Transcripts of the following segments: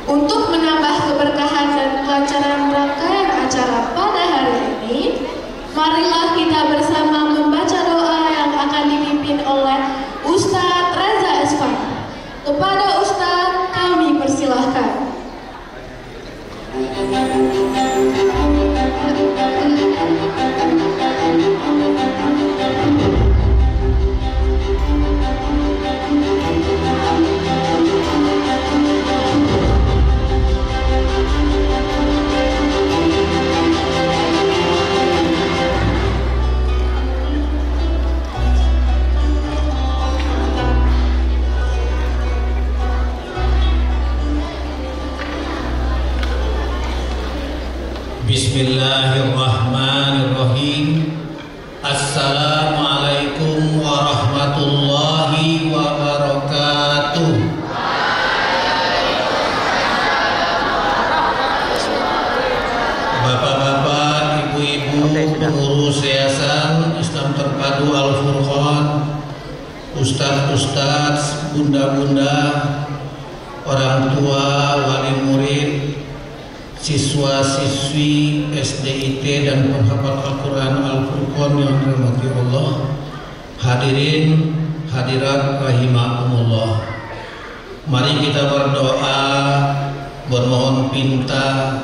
Untuk menambah keberkahan dan kelancaran rangkaian acara pada hari ini, marilah kita bersama membaca doa yang akan dipimpin oleh Ustadz Reza Esfan. Kepada Ustadz kami persilahkan. Bismillahirrahmanirrahim. Assalamualaikum warahmatullahi wabarakatuh. Bapak-bapak, ibu-ibu, pengurus Yayasan Islam Terpadu Al-Furqan, ustadz-ustadz, bunda-bunda, orang tua, wali murid, siswa-siswi SDIT dan penghafal Al-Quran Al-Furqan yang dirahmati Allah, hadirin hadirat rahimakumullah. Mari kita berdoa, bermohon pinta,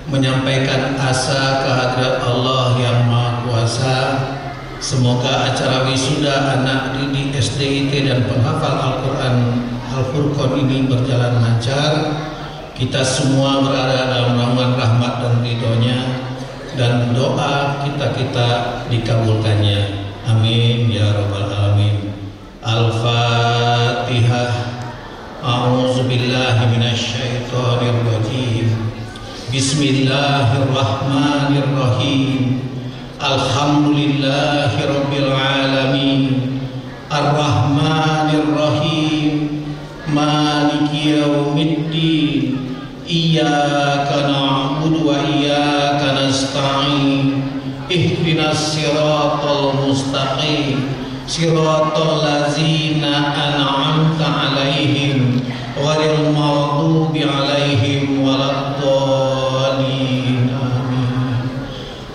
menyampaikan asa kehadirat Allah yang Maha Kuasa. Semoga acara wisuda anak didik SDIT dan penghafal Al-Quran Al-Furqan ini berjalan lancar. Kita semua berada dalam naungan rahmat dan ridhonya, dan doa kita dikabulkannya. Amin ya rabbal alamin. Al-Fatihah. A'udzubillahi minasyaitonir rajim. Bismillahirrahmanirrahim. Alhamdulillahi rabbil alamin. Ar-Rahmanir-Rahim. Maliki yaumiddin. Iyyaka na'budu wa iyyaka nasta'in. Ihdinas siratal mustaqim. Siratal ladzina an'amta 'alaihim ghairil maghdubi 'alaihim waladdallin. Amin.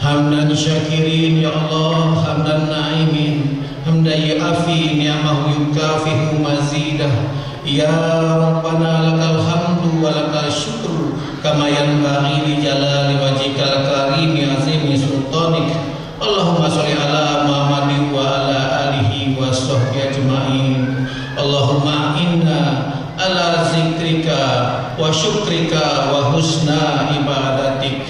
Hamdan syakirin ya Allah, hamdan na'imin, hamdan yu'afi ni'amahu yukafihu mazidah. Ya Rabbana lakal hamdu wa lakal syukru kama yanbaghi li jalali wajhikal karim azimi sultanik. Allahumma sholli ala Muhammadin wa ala alihi wa sahbihi ajma'in. Allahumma inna ala zikrika wa syukrika wa husna ibadatik.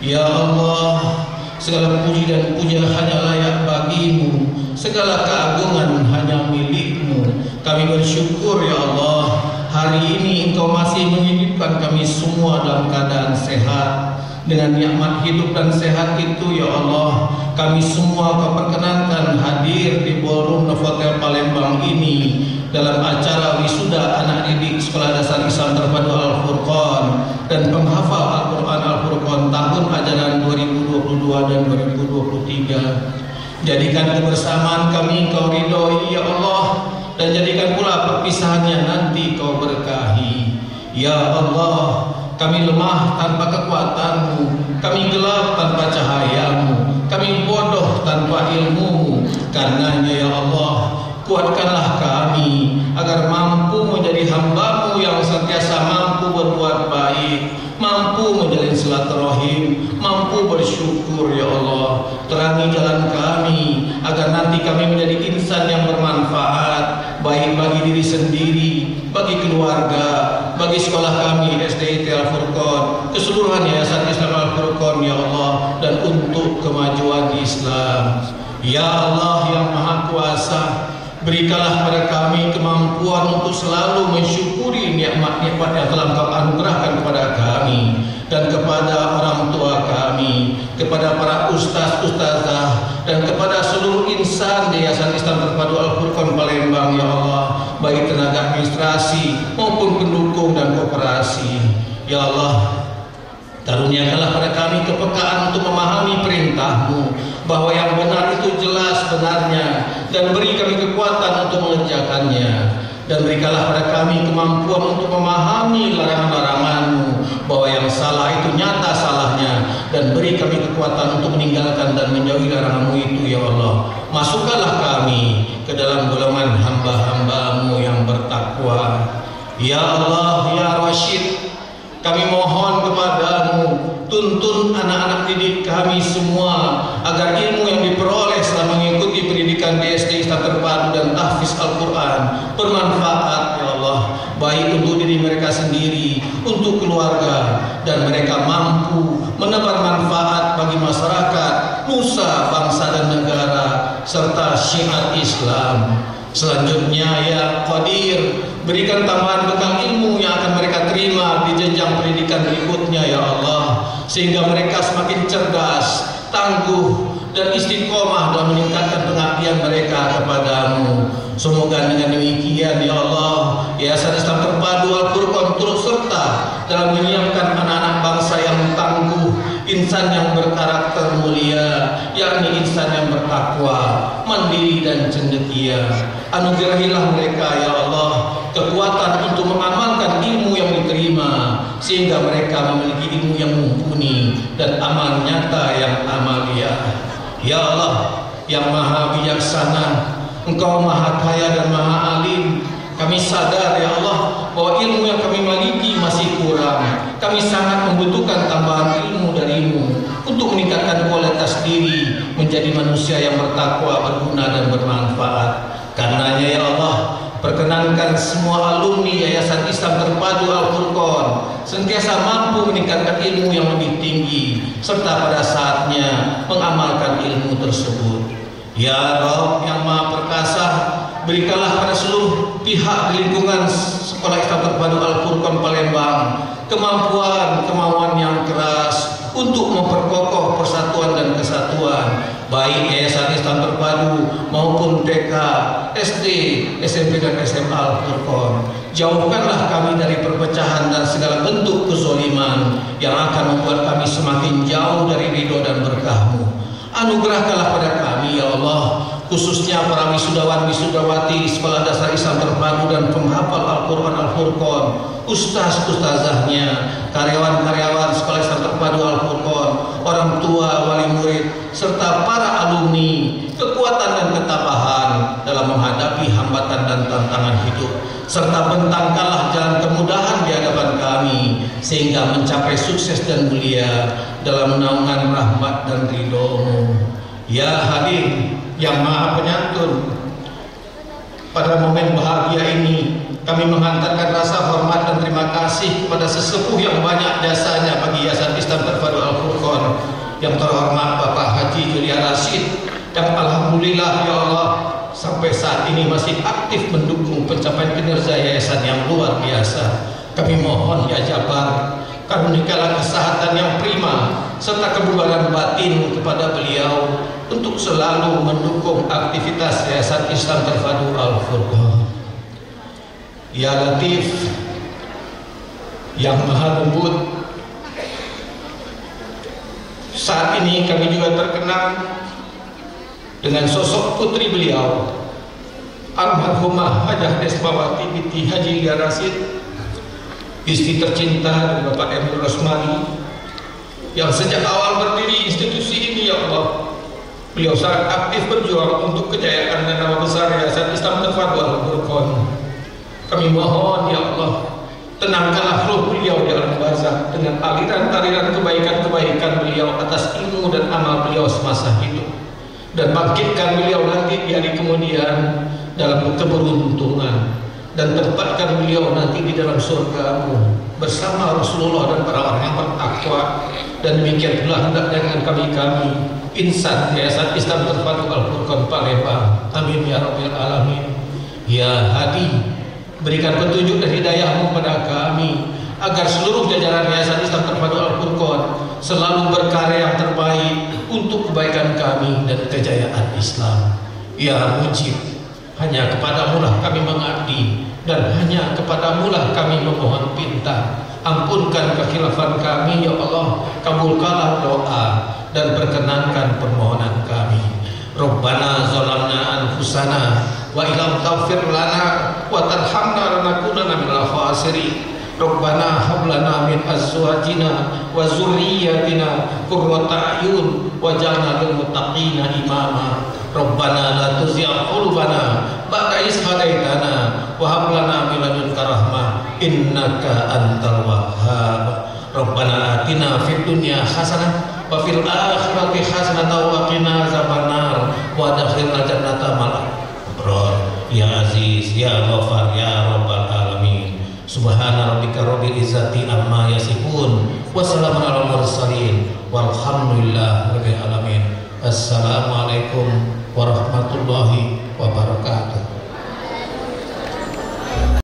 Ya Allah, segala puji dan puja hanya layak bagimu, segala keagungan hanya milikmu. Kami bersyukur ya Allah, hari ini Engkau masih menghidupkan kami semua dalam keadaan sehat. Dengan nikmat hidup dan sehat itu ya Allah, kami semua Kau perkenankan hadir di Ballroom Novotel Palembang ini dalam acara wisuda anak didik Sekolah Dasar Islam Terpadu Al-Furqan dan penghafal Al-Quran Al-Furqan tahun ajaran 2022 dan 2023. Jadikan kebersamaan kami Kau ridhoi ya Allah, dan jadikan pula perpisahannya nanti Kau berkahi. Ya Allah, kami lemah tanpa kekuatan-Mu, kami gelap tanpa cahaya-Mu, kami bodoh tanpa ilmu-Mu. Karenanya ya Allah, kuatkanlah kami agar mampu menjadi hamba-Mu yang senantiasa mampu berbuat baik, mampu menjalin silaturahim, mampu bersyukur ya Allah. Terangi jalan kami agar nanti kami menjadi insan yang bermanfaat, baik bagi diri sendiri, bagi keluarga, bagi sekolah kami SDIT Al-Furqan, keseluruhan Yayasan Islam Al-Furqan ya Allah, dan untuk kemajuan Islam. Ya Allah yang Maha Kuasa, berikanlah pada kami kemampuan untuk selalu mensyukuri nikmat-nikmat yang telah Kau anugerahkan kepada kami dan kepada orang tua kami, kepada para ustaz-ustazah, dan kepada seluruh insan di Yayasan Islam Terpadu Al-Furqan Palembang ya Allah, baik tenaga administrasi maupun pendukung dan koperasi. Ya Allah, karuniakanlah pada kami kepekaan untuk memahami perintah-Mu, bahwa yang benar itu jelas benarnya, dan beri kami kekuatan untuk mengerjakannya. Dan berikanlah pada kami kemampuan untuk memahami larangan-larangan kekuatan untuk meninggalkan dan menjauhi larangan-Mu itu ya Allah. Masukkanlah kami ke dalam golongan hamba-hamba-Mu yang bertakwa. Ya Allah, ya Rashid, kami mohon kepadamu, tuntun anak-anak didik kami semua agar ilmu yang diperoleh selama mengikuti pendidikan di SD Islam Terpadu dan tahfiz Al-Quran bermanfaat ya Allah, baik untuk diri mereka sendiri, untuk keluarga, dan mereka mampu menebar manfaat bagi masyarakat, nusa, bangsa dan negara, serta syiar Islam. Selanjutnya ya Qadir, berikan tambahan bekal ilmu yang akan mereka terima di jenjang pendidikan berikutnya ya Allah, sehingga mereka semakin cerdas, tangguh, dan istiqomah dalam meningkatkan pengabdian mereka kepadamu. Semoga dengan demikian ya Allah, Yayasan Islam Terpadu Al-Furqan turut serta dalam menyiapkan anak-anak bangsa yang tangguh, insan yang berkarakter mulia, yakni insan yang bertakwa, mandiri dan cendekia. Anugerahilah mereka ya Allah kekuatan untuk mengamalkan ilmu yang diterima, sehingga mereka memiliki ilmu yang mumpuni dan amal nyata yang amalia. Ya Allah yang maha bijaksana, Engkau maha kaya dan maha alim. Kami sadar ya Allah bahwa ilmu yang kami miliki masih kurang. Kami sangat membutuhkan tambahan ilmu darimu untuk meningkatkan kualitas diri menjadi manusia yang bertakwa, berguna dan bermanfaat. Karenanya ya Allah, perkenankan semua alumni Yayasan Islam Terpadu Al-Furqan senantiasa mampu meningkatkan ilmu yang lebih tinggi, serta pada saatnya mengamalkan ilmu tersebut. Ya Rabb yang Maha Perkasa, berikanlah pada seluruh pihak di lingkungan Sekolah Islam Terpadu Al-Furqan Palembang kemampuan yang keras untuk memperkokoh persatuan dan kesatuan, baik Yayasan Islam Terpadu maupun TK, SD, SMP dan SMA Al-Furqan. Jauhkanlah kami dari perpecahan dan segala bentuk kezaliman yang akan membuat kami semakin jauh dari ridho dan berkah-Mu. Anugerahkanlah pada kami ya Allah, khususnya para wisudawan wisudawati Sekolah Dasar Islam Terpadu dan penghafal Al-Quran Al-Furqan, ustaz-ustazahnya, karyawan-karyawan Sekolah Islam Terpadu Al-Furqan, orang tua, wali murid, serta para alumni, kekuatan dan ketabahan dalam menghadapi hambatan dan tantangan hidup, serta bentangkanlah jalan kemudahan di hadapan kami sehingga mencapai sukses dan mulia dalam naungan rahmat dan ridho-Mu. Ya Hadim yang Maha Penyantun, pada momen bahagia ini kami menghantarkan rasa hormat dan terima kasih kepada sesepuh yang banyak jasanya bagi Yayasan Islam Terpadu Al-Furqan, yang terhormat Bapak Haji Julia Rashid, yang alhamdulillah ya Allah sampai saat ini masih aktif mendukung pencapaian kinerja yayasan yang luar biasa. Kami mohon ya Jabar, karuniakanlah kesehatan yang prima serta kebugaran batin kepada beliau untuk selalu mendukung aktivitas Yayasan Islam Terpadu Al-Furqan. Ya Latif yang Maha Lembut, saat ini kami juga terkenal dengan sosok putri beliau, Almarhumah Hajah Desmawati binti Haji Julia Rashid, istri tercinta dari Bapak Emil Rosmani, yang sejak awal berdiri institusi ini ya Allah, beliau sangat aktif berjuang untuk kejayaan dan nama besar Yayasan Islam Terpadu Al-Furqan. Kami mohon ya Allah, tenangkanlah roh beliau di alam barzakh dengan aliran-aliran kebaikan-kebaikan beliau atas ilmu dan amal beliau semasa hidup, dan bangkitkan beliau nanti di hari kemudian dalam keberuntungan, dan tempatkan beliau nanti di dalam surga-Mu bersama Rasulullah dan para orang yang bertakwa. Dan demikian pula hendak dengan kami insan Yayasan Islam Terpadu Al-Furqan Palembang. Amin ya Rabbil Alamin. Ya Hadi, berikan petunjuk dan hidayah-Mu pada kami agar seluruh jajaran Yayasan Islam Terpadu Al-Furqan selalu berkarya yang terbaik untuk kebaikan kami dan kejayaan Islam. Ya Mujib, hanya kepadamu lah kami mengabdi, dan hanya kepadamu lah kami memohon pinta. Ampunkan kekhilafan kami ya Allah, kabulkanlah doa dan perkenankan permohonan kami. Rabbana zalamna anfusana wa illam taghfir lana wa tarhamna lanakunanna minal khasirin. Rabbana hab lana min azwajina wa dzurriyyatina qurrata a'yun waj'alna lil muttaqina imama. Rabbana la tuzigh qulubana ba'da idh hadaitana wa hab lana min ladunka rahmah innaka antal wahhab. Rabbana atina fid dunya hasanah wa fil akhirati hasanah wa qina azabannar wa adkhilna jannata ma'al abrar. Ya Aziz ya Ghaffar ya Rabbal alamin. Subhana rabbika rabbil izzati amma yasifun wa salamun alal mursalin walhamdulillahi rabbil alamin. Assalamualaikum warahmatullahi wabarakatuh.